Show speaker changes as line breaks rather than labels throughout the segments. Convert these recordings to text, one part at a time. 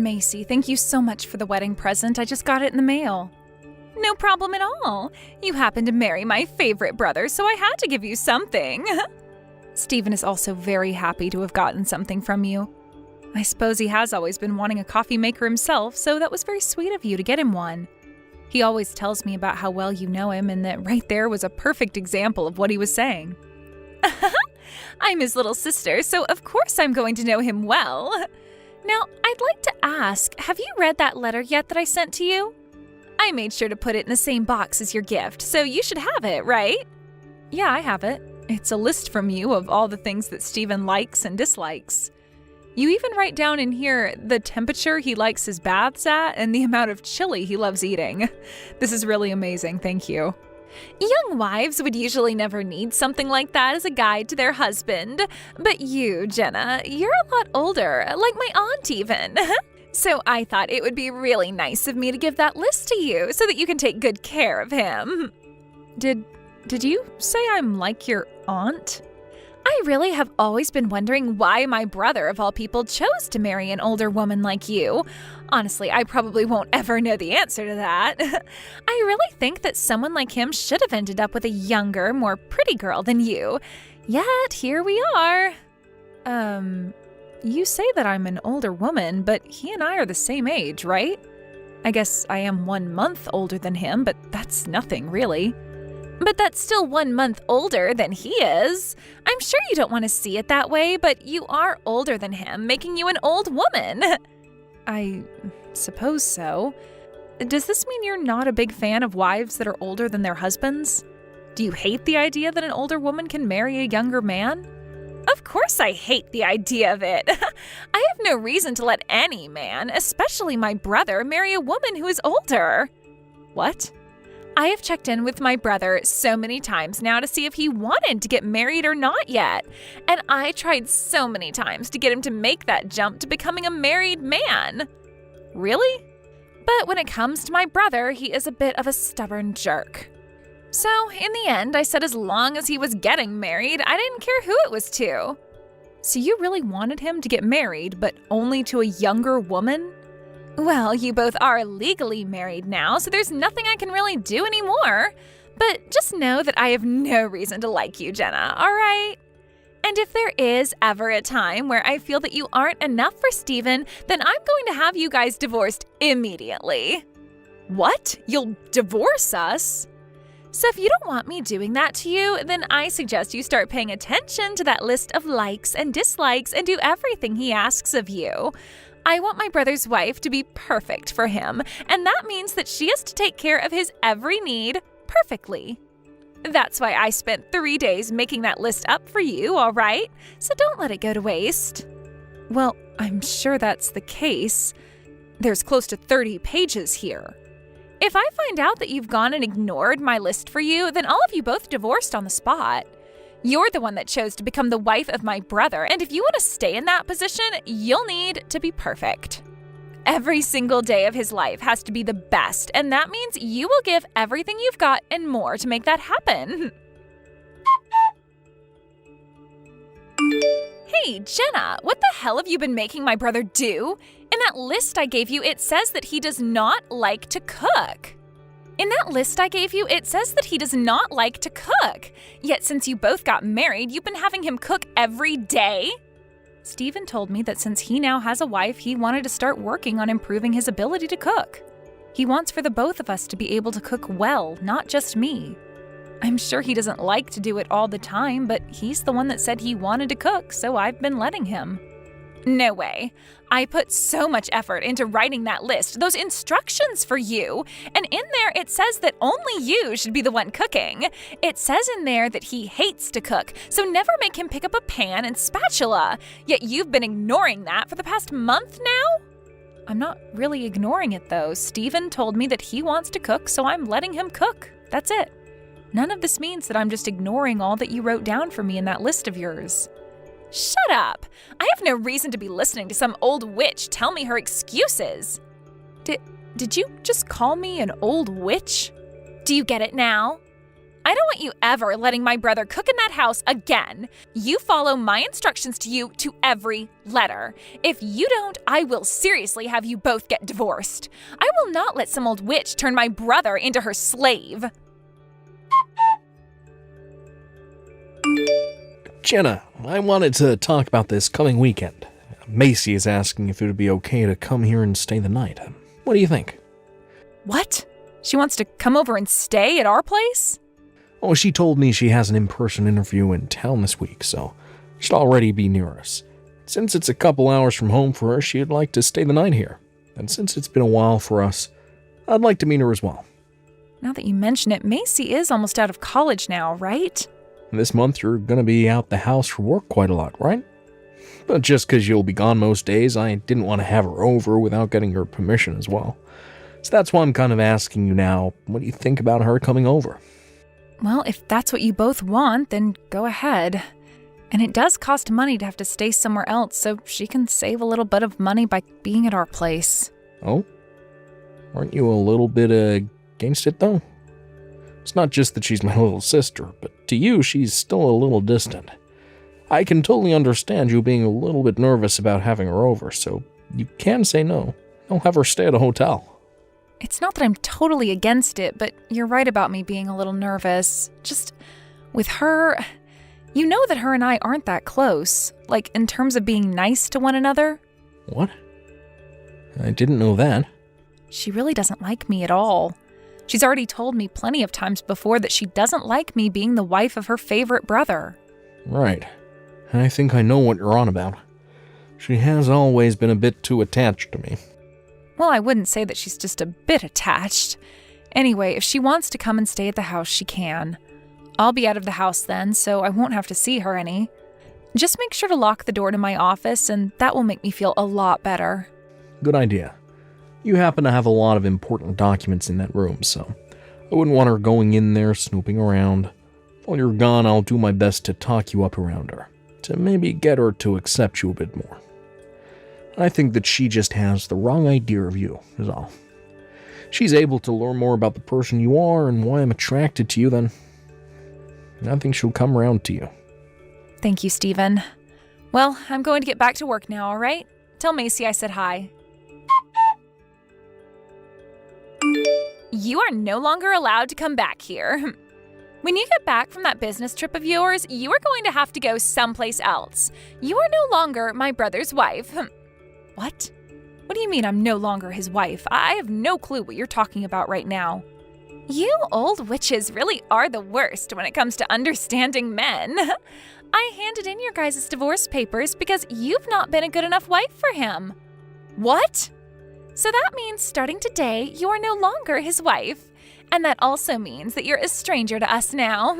Macy, thank you so much for the wedding present. I just got it in the mail. No problem at all. You happened to marry my favorite brother, so I had to give you something. Stephen is also very happy to have gotten something from you. I suppose he has always been wanting a coffee maker himself, so that was very sweet of you to get him one. He always tells me about how well you know him, and that right there was a perfect example of what he was saying. I'm his little sister, so of course I'm going to know him well. Now, I'd like to ask, have you read that letter yet that I sent to you? I made sure to put it in the same box as your gift, so you should have it, right? Yeah, I have it. It's a list from you of all the things that Stephen likes and dislikes. You even write down in here the temperature he likes his baths at and the amount of chili he loves eating. This is really amazing, thank you. Young wives would usually never need something like that as a guide to their husband. But you, Jenna, you're a lot older, like my aunt even. So I thought it would be really nice of me to give that list to you so that you can take good care of him. Did you say I'm like your aunt? I really have always been wondering why my brother, of all people, chose to marry an older woman like you. Honestly, I probably won't ever know the answer to that. I really think that someone like him should have ended up with a younger, more pretty girl than you. Yet, here we are. You say that I'm an older woman, but he and I are the same age, right? I guess I am 1 month older than him, but that's nothing, really. But that's still 1 month older than he is. I'm sure you don't want to see it that way, but you are older than him, making you an old woman. I suppose so. Does this mean you're not a big fan of wives that are older than their husbands? Do you hate the idea that an older woman can marry a younger man? Of course I hate the idea of it. I have no reason to let any man, especially my brother, marry a woman who is older. What? I have checked in with my brother so many times now to see if he wanted to get married or not yet. And I tried so many times to get him to make that jump to becoming a married man. Really? But when it comes to my brother, he is a bit of a stubborn jerk. So, in the end, I said as long as he was getting married, I didn't care who it was to. So you really wanted him to get married, but only to a younger woman? Well, you both are legally married now, so there's nothing I can really do anymore. But just know that I have no reason to like you, Jenna, all right? And if there is ever a time where I feel that you aren't enough for Stephen, then I'm going to have you guys divorced immediately. What? You'll divorce us? So if you don't want me doing that to you, then I suggest you start paying attention to that list of likes and dislikes and do everything he asks of you. I want my brother's wife to be perfect for him, and that means that she has to take care of his every need perfectly. That's why I spent 3 days making that list up for you, all right? So don't let it go to waste. Well, I'm sure that's the case. There's close to 30 pages here. If I find out that you've gone and ignored my list for you, then I'll have you both divorced on the spot. You're the one that chose to become the wife of my brother, and if you want to stay in that position, you'll need to be perfect. Every single day of his life has to be the best, and that means you will give everything you've got and more to make that happen. Hey, Jenna, what the hell have you been making my brother do? In that list I gave you, it says that he does not like to cook. In that list I gave you, it says that he does not like to cook. Yet since you both got married, you've been having him cook every day? Stephen told me that since he now has a wife, he wanted to start working on improving his ability to cook. He wants for the both of us to be able to cook well, not just me. I'm sure he doesn't like to do it all the time, but he's the one that said he wanted to cook, so I've been letting him. No way. I put so much effort into writing that list, those instructions for you, and in there it says that only you should be the one cooking. It says in there that he hates to cook, so never make him pick up a pan and spatula. Yet you've been ignoring that for the past month now? I'm not really ignoring it though. Stephen told me that he wants to cook, so I'm letting him cook. That's it. None of this means that I'm just ignoring all that you wrote down for me in that list of yours. Shut up! I have no reason to be listening to some old witch tell me her excuses. Did you just call me an old witch? Do you get it now? I don't want you ever letting my brother cook in that house again. You follow my instructions to you to every letter. If you don't, I will seriously have you both get divorced. I will not let some old witch turn my brother into her slave.
Jenna, I wanted to talk about this coming weekend. Macy is asking if it would be okay to come here and stay the night. What do you think?
What? She wants to come over and stay at our place?
Oh, she told me she has an in-person interview in town this week, so she'd already be near us. Since it's a couple hours from home for her, she'd like to stay the night here. And since it's been a while for us, I'd like to meet her as well.
Now that you mention it, Macy is almost out of college now, right?
This month you're gonna be out the house for work quite a lot, right? But just because you'll be gone most days, I didn't want to have her over without getting her permission as well. So that's why I'm kind of asking you now, what do you think about her coming over?
Well, if that's what you both want, then go ahead. And it does cost money to have to stay somewhere else, so she can save a little bit of money by being at our place.
Oh? Aren't you a little bit against it, though? It's not just that she's my little sister, but to you, she's still a little distant. I can totally understand you being a little bit nervous about having her over, so you can say no. I'll have her stay at a hotel.
It's not that I'm totally against it, but you're right about me being a little nervous. Just with her, you know that her and I aren't that close, like in terms of being nice to one another.
What? I didn't know that.
She really doesn't like me at all. She's already told me plenty of times before that she doesn't like me being the wife of her favorite brother.
Right. I think I know what you're on about. She has always been a bit too attached to me.
Well, I wouldn't say that she's just a bit attached. Anyway, if she wants to come and stay at the house, she can. I'll be out of the house then, so I won't have to see her any. Just make sure to lock the door to my office, and that will make me feel a lot better.
Good idea. You happen to have a lot of important documents in that room, so I wouldn't want her going in there snooping around. While you're gone, I'll do my best to talk you up around her, to maybe get her to accept you a bit more. I think that she just has the wrong idea of you, is all. She's able to learn more about the person you are and why I'm attracted to you, then I think she'll come around to you.
Thank you, Stephen. Well, I'm going to get back to work now, all right? Tell Macy I said hi. You are no longer allowed to come back here. When you get back from that business trip of yours, you are going to have to go someplace else. You are no longer my brother's wife. What? What do you mean I'm no longer his wife? I have no clue what you're talking about right now. You old witches really are the worst when it comes to understanding men. I handed in your guys' divorce papers because you've not been a good enough wife for him. What? So that means starting today, you are no longer his wife. And that also means that you're a stranger to us now.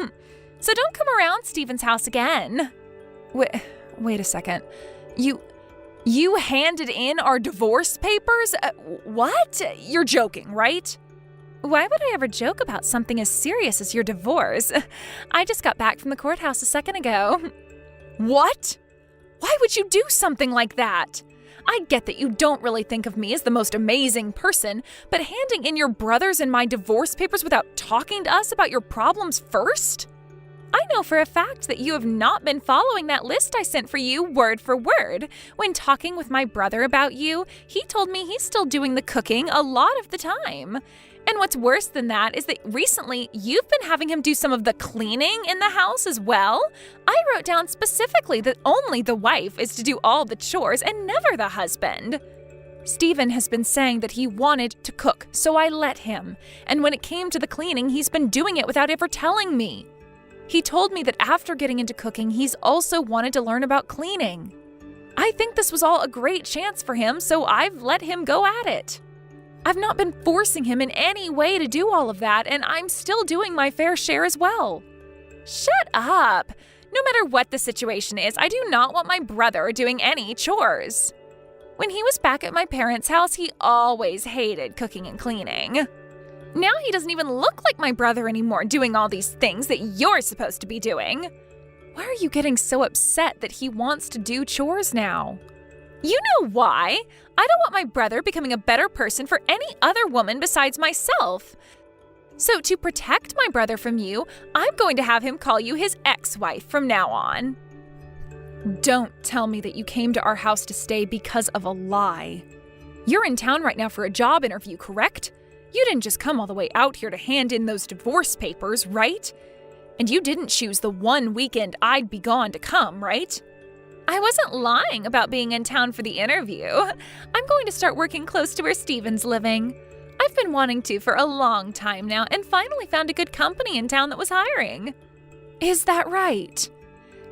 So don't come around Stephen's house again. Wait a second. You handed in our divorce papers? What? You're joking, right? Why would I ever joke about something as serious as your divorce? I just got back from the courthouse a second ago. What? Why would you do something like that? I get that you don't really think of me as the most amazing person, but handing in your brothers and my divorce papers without talking to us about your problems first? I know for a fact that you have not been following that list I sent for you word for word. When talking with my brother about you, he told me he's still doing the cooking a lot of the time. And what's worse than that is that recently you've been having him do some of the cleaning in the house as well. I wrote down specifically that only the wife is to do all the chores and never the husband. Stephen has been saying that he wanted to cook, so I let him. And when it came to the cleaning, he's been doing it without ever telling me. He told me that after getting into cooking, he's also wanted to learn about cleaning. I think this was all a great chance for him, so I've let him go at it. I've not been forcing him in any way to do all of that, and I'm still doing my fair share as well. Shut up! No matter what the situation is, I do not want my brother doing any chores. When he was back at my parents' house, he always hated cooking and cleaning. Now he doesn't even look like my brother anymore, doing all these things that you're supposed to be doing. Why are you getting so upset that he wants to do chores now? You know why? I don't want my brother becoming a better person for any other woman besides myself. So to protect my brother from you, I'm going to have him call you his ex-wife from now on. Don't tell me that you came to our house to stay because of a lie. You're in town right now for a job interview, correct? You didn't just come all the way out here to hand in those divorce papers, right? And you didn't choose the one weekend I'd be gone to come, right? I wasn't lying about being in town for the interview. I'm going to start working close to where Steven's living. I've been wanting to for a long time now and finally found a good company in town that was hiring. Is that right?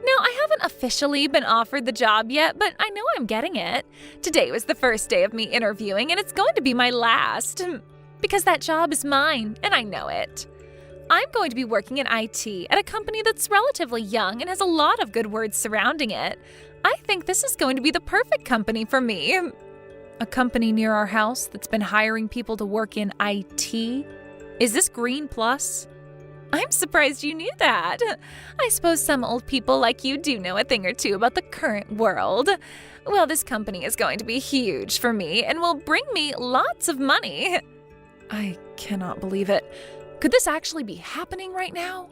No, I haven't officially been offered the job yet, but I know I'm getting it. Today was the first day of me interviewing, and it's going to be my last. Because that job is mine, and I know it. I'm going to be working in IT at a company that's relatively young and has a lot of good words surrounding it. I think this is going to be the perfect company for me. A company near our house that's been hiring people to work in IT? Is this Green Plus? I'm surprised you knew that. I suppose some old people like you do know a thing or two about the current world. Well, this company is going to be huge for me and will bring me lots of money. I cannot believe it. Could this actually be happening right now?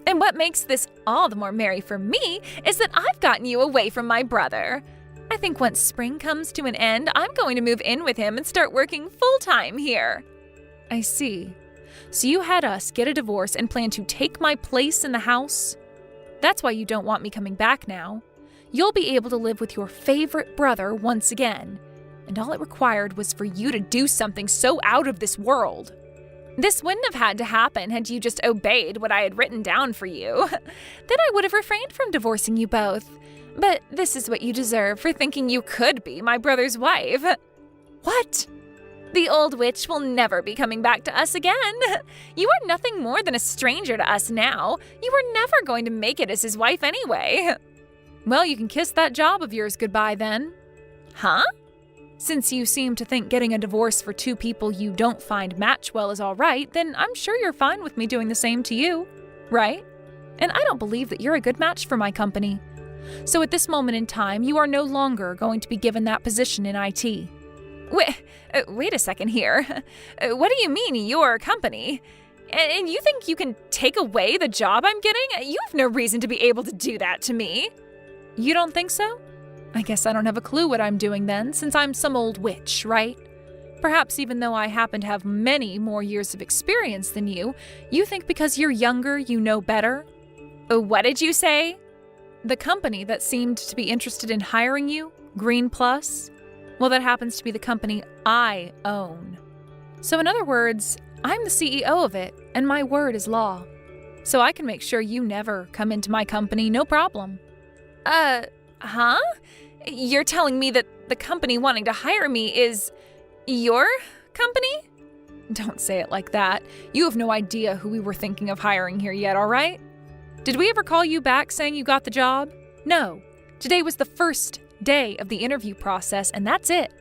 And what makes this all the more merry for me is that I've gotten you away from my brother. I think once spring comes to an end, I'm going to move in with him and start working full-time here. I see. So you had us get a divorce and plan to take my place in the house? That's why you don't want me coming back now. You'll be able to live with your favorite brother once again. And all it required was for you to do something so out of this world. This wouldn't have had to happen had you just obeyed what I had written down for you. Then I would have refrained from divorcing you both. But this is what you deserve for thinking you could be my brother's wife. What? The old witch will never be coming back to us again. You are nothing more than a stranger to us now. You were never going to make it as his wife anyway. Well, you can kiss that job of yours goodbye then. Huh? Since you seem to think getting a divorce for two people you don't find match well is all right, then I'm sure you're fine with me doing the same to you, right? And I don't believe that you're a good match for my company. So at this moment in time, you are no longer going to be given that position in IT. Wait a second here. What do you mean, your company? And you think you can take away the job I'm getting? You have no reason to be able to do that to me. You don't think so? I guess I don't have a clue what I'm doing then, since I'm some old witch, right? Perhaps even though I happen to have many more years of experience than you think because you're younger, you know better? What did you say? The company that seemed to be interested in hiring you, Green Plus, well, that happens to be the company I own. So in other words, I'm the CEO of it, and my word is law. So I can make sure you never come into my company, no problem. Huh? You're telling me that the company wanting to hire me is your company? Don't say it like that. You have no idea who we were thinking of hiring here yet, all right? Did we ever call you back saying you got the job? No. Today was the first day of the interview process, and that's it.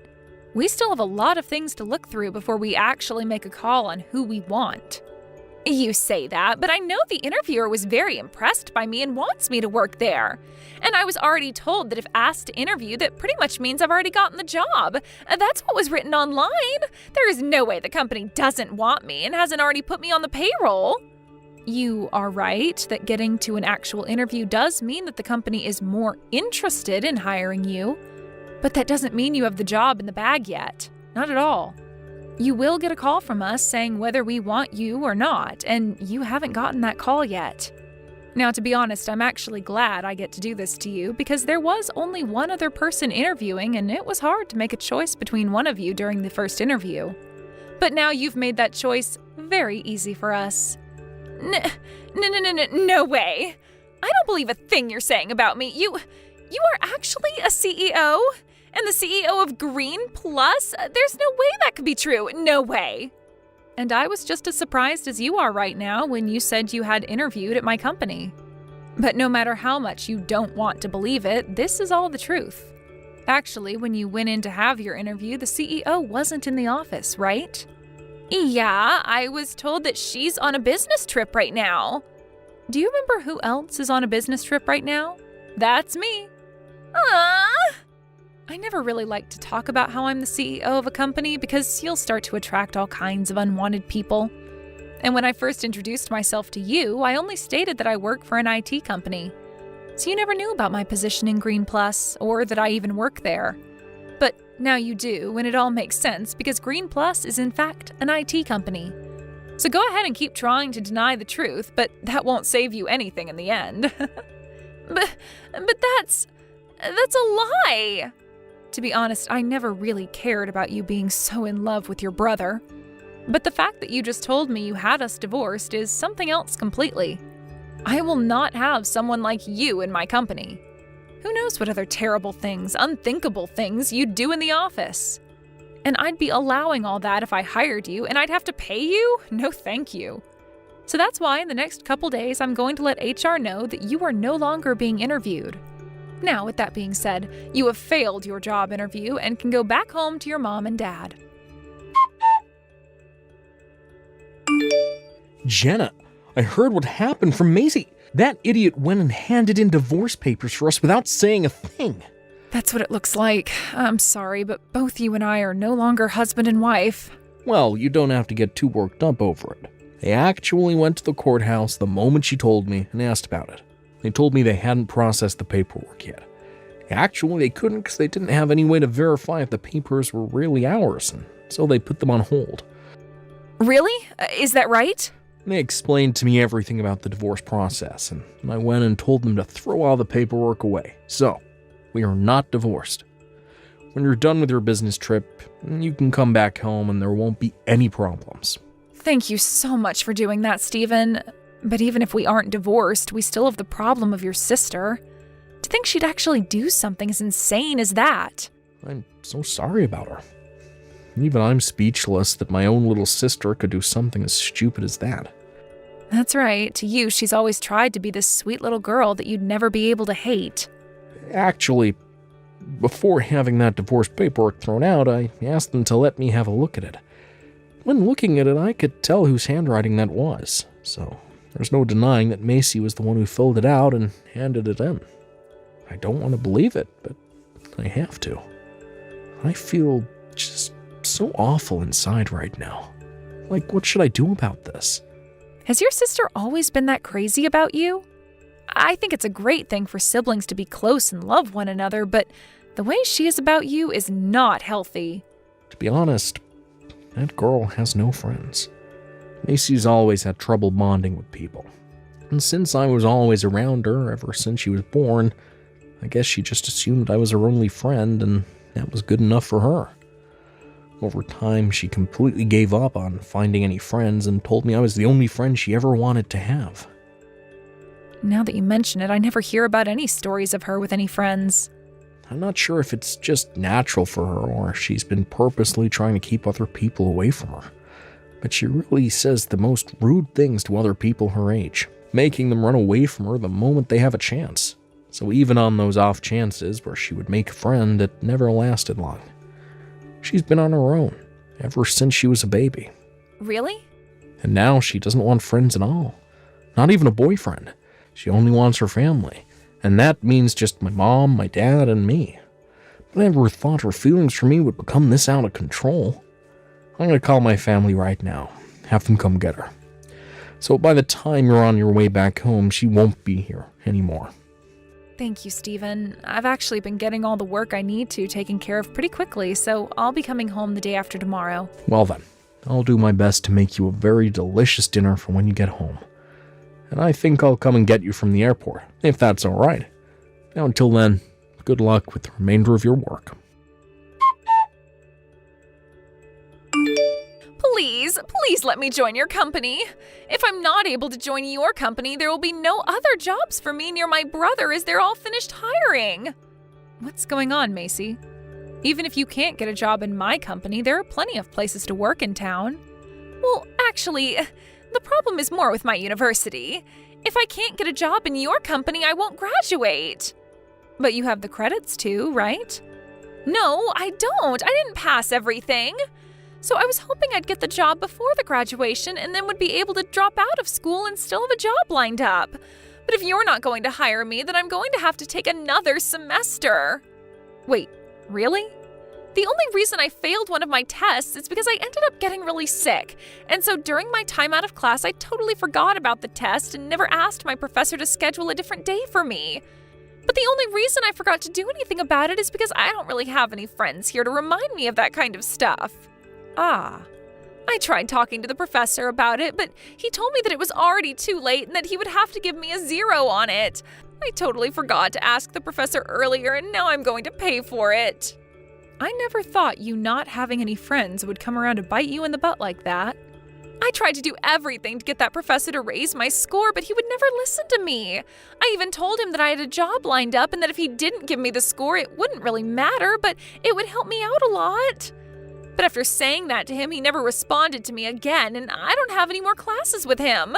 We still have a lot of things to look through before we actually make a call on who we want. You say that, but I know the interviewer was very impressed by me and wants me to work there. And I was already told that if asked to interview, that pretty much means I've already gotten the job. That's what was written online. There is no way the company doesn't want me and hasn't already put me on the payroll. You are right that getting to an actual interview does mean that the company is more interested in hiring you. But that doesn't mean you have the job in the bag yet. Not at all. You will get a call from us saying whether we want you or not, and you haven't gotten that call yet. Now, to be honest, I'm actually glad I get to do this to you because there was only one other person interviewing, and it was hard to make a choice between one of you during the first interview. But now you've made that choice very easy for us. No way. I don't believe a thing you're saying about me. You are actually a CEO? And the CEO of Green Plus? There's no way that could be true. No way. And I was just as surprised as you are right now when you said you had interviewed at my company. But no matter how much you don't want to believe it, this is all the truth. Actually, when you went in to have your interview, the CEO wasn't in the office, right? Yeah, I was told that she's on a business trip right now. Do you remember who else is on a business trip right now? That's me. I never really like to talk about how I'm the CEO of a company because you'll start to attract all kinds of unwanted people. And when I first introduced myself to you, I only stated that I work for an IT company. So you never knew about my position in Green Plus, or that I even work there. But now you do, and it all makes sense because Green Plus is in fact an IT company. So go ahead and keep trying to deny the truth, but that won't save you anything in the end. But that's a lie! To be honest, I never really cared about you being so in love with your brother. But the fact that you just told me you had us divorced is something else completely. I will not have someone like you in my company. Who knows what other terrible things, unthinkable things you'd do in the office? And I'd be allowing all that if I hired you, and I'd have to pay you? No thank you. So that's why in the next couple days I'm going to let HR know that you are no longer being interviewed. Now, with that being said, you have failed your job interview and can go back home to your mom and dad.
Jenna, I heard what happened from Maisie. That idiot went and handed in divorce papers for us without saying a thing.
That's what it looks like. I'm sorry, but both you and I are no longer husband and wife.
Well, you don't have to get too worked up over it. They actually went to the courthouse the moment she told me and asked about it. They told me they hadn't processed the paperwork yet. Actually, they couldn't because they didn't have any way to verify if the papers were really ours, and so they put them on hold.
Really? Is that right?
They explained to me everything about the divorce process, and I went and told them to throw all the paperwork away. So, we are not divorced. When you're done with your business trip, you can come back home and there won't be any problems.
Thank you so much for doing that, Stephen. But even if we aren't divorced, we still have the problem of your sister. To think she'd actually do something as insane as that.
I'm so sorry about her. Even I'm speechless that my own little sister could do something as stupid as that.
That's right. To you, she's always tried to be this sweet little girl that you'd never be able to hate.
Actually, before having that divorce paperwork thrown out, I asked them to let me have a look at it. When looking at it, I could tell whose handwriting that was, so there's no denying that Macy was the one who filled it out and handed it in. I don't want to believe it, but I have to. I feel just so awful inside right now. Like, what should I do about this?
Has your sister always been that crazy about you? I think it's a great thing for siblings to be close and love one another, but the way she is about you is not healthy.
To be honest, that girl has no friends. Macy's always had trouble bonding with people. And since I was always around her ever since she was born, I guess she just assumed I was her only friend, and that was good enough for her. Over time, she completely gave up on finding any friends and told me I was the only friend she ever wanted to have.
Now that you mention it, I never hear about any stories of her with any friends.
I'm not sure if it's just natural for her or if she's been purposely trying to keep other people away from her. But she really says the most rude things to other people her age, making them run away from her the moment they have a chance. So even on those off chances where she would make a friend, it never lasted long. She's been on her own ever since she was a baby.
Really?
And now she doesn't want friends at all. Not even a boyfriend. She only wants her family. And that means just my mom, my dad, and me. But I never thought her feelings for me would become this out of control. I'm going to call my family right now. Have them come get her. So by the time you're on your way back home, she won't be here anymore.
Thank you, Stephen. I've actually been getting all the work I need to taken care of pretty quickly, so I'll be coming home the day after tomorrow.
Well then, I'll do my best to make you a very delicious dinner for when you get home. And I think I'll come and get you from the airport, if that's all right. Now until then, good luck with the remainder of your work.
Please let me join your company. If I'm not able to join your company, there will be no other jobs for me near my brother as they're all finished hiring. What's going on, Macy? Even if you can't get a job in my company, there are plenty of places to work in town. Well, actually, the problem is more with my university. If I can't get a job in your company, I won't graduate. But you have the credits too, right? No, I don't. I didn't pass everything. So I was hoping I'd get the job before the graduation and then would be able to drop out of school and still have a job lined up. But if you're not going to hire me, then I'm going to have to take another semester. Wait, really? The only reason I failed one of my tests is because I ended up getting really sick. And so during my time out of class, I totally forgot about the test and never asked my professor to schedule a different day for me. But the only reason I forgot to do anything about it is because I don't really have any friends here to remind me of that kind of stuff. Ah. I tried talking to the professor about it, but he told me that it was already too late and that he would have to give me a 0 on it. I totally forgot to ask the professor earlier, and now I'm going to pay for it. I never thought you not having any friends would come around to bite you in the butt like that. I tried to do everything to get that professor to raise my score, but he would never listen to me. I even told him that I had a job lined up and that if he didn't give me the score, it wouldn't really matter, but it would help me out a lot. But after saying that to him, he never responded to me again, and I don't have any more classes with him.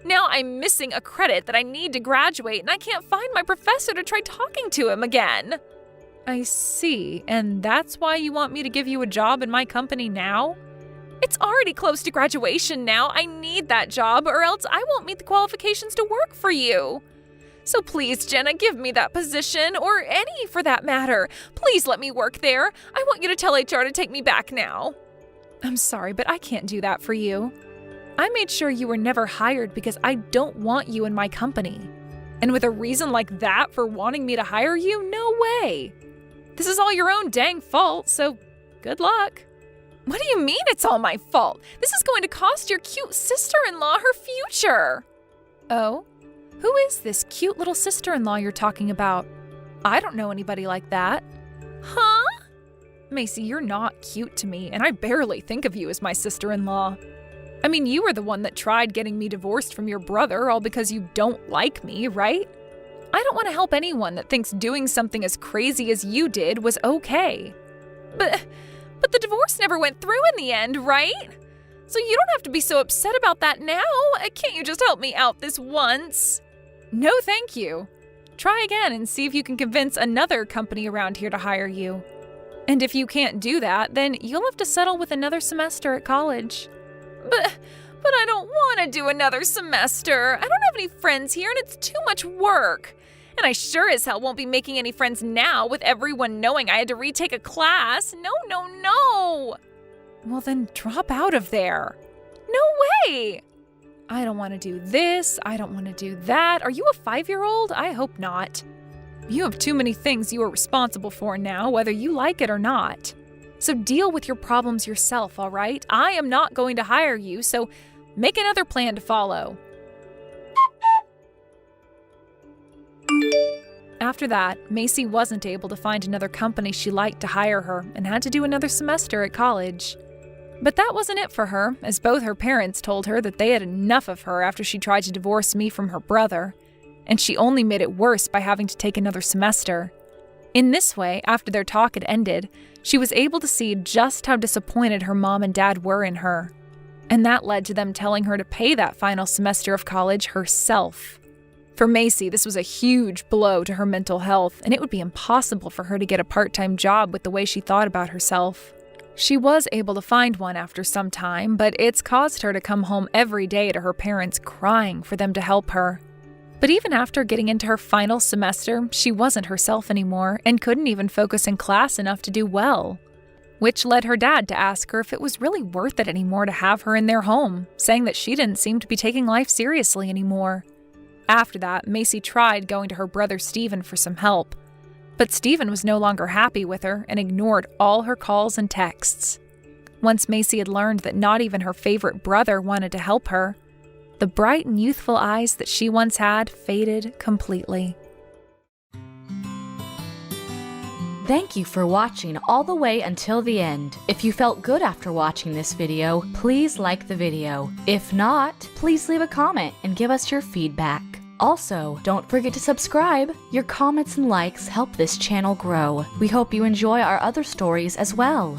Now I'm missing a credit that I need to graduate, and I can't find my professor to try talking to him again. I see, and that's why you want me to give you a job in my company now? It's already close to graduation now. I need that job, or else I won't meet the qualifications to work for you. So please, Jenna, give me that position, or any for that matter. Please let me work there. I want you to tell HR to take me back now. I'm sorry, but I can't do that for you. I made sure you were never hired because I don't want you in my company. And with a reason like that for wanting me to hire you, no way. This is all your own dang fault, so good luck. What do you mean it's all my fault? This is going to cost your cute sister-in-law her future. Oh? Who is this cute little sister-in-law you're talking about? I don't know anybody like that. Huh? Macy, you're not cute to me, and I barely think of you as my sister-in-law. I mean, you were the one that tried getting me divorced from your brother, all because you don't like me, right? I don't want to help anyone that thinks doing something as crazy as you did was okay. But the divorce never went through in the end, right? So you don't have to be so upset about that now. Can't you just help me out this once? No, thank you. Try again and see if you can convince another company around here to hire you. And if you can't do that, then you'll have to settle with another semester at college. But I don't want to do another semester. I don't have any friends here and it's too much work. And I sure as hell won't be making any friends now with everyone knowing I had to retake a class. No. Well, then drop out of there. No way! I don't want to do this. I don't want to do that. Are you a 5-year-old? I hope not. You have too many things you are responsible for now, whether you like it or not. So deal with your problems yourself, all right? I am not going to hire you, so make another plan to follow. After that, Macy wasn't able to find another company she liked to hire her and had to do another semester at college. But that wasn't it for her, as both her parents told her that they had enough of her after she tried to divorce me from her brother, and she only made it worse by having to take another semester. In this way, after their talk had ended, she was able to see just how disappointed her mom and dad were in her. And that led to them telling her to pay that final semester of college herself. For Macy, this was a huge blow to her mental health, and it would be impossible for her to get a part-time job with the way she thought about herself. She was able to find one after some time, but it's caused her to come home every day to her parents crying for them to help her. But even after getting into her final semester, she wasn't herself anymore and couldn't even focus in class enough to do well. Which led her dad to ask her if it was really worth it anymore to have her in their home, saying that she didn't seem to be taking life seriously anymore. After that, Macy tried going to her brother Stephen for some help. But Stephen was no longer happy with her and ignored all her calls and texts. Once Macy had learned that not even her favorite brother wanted to help her, the bright and youthful eyes that she once had faded completely.
Thank you for watching all the way until the end. If you felt good after watching this video, please like the video. If not, please leave a comment and give us your feedback. Also, don't forget to subscribe. Your comments and likes help this channel grow. We hope you enjoy our other stories as well.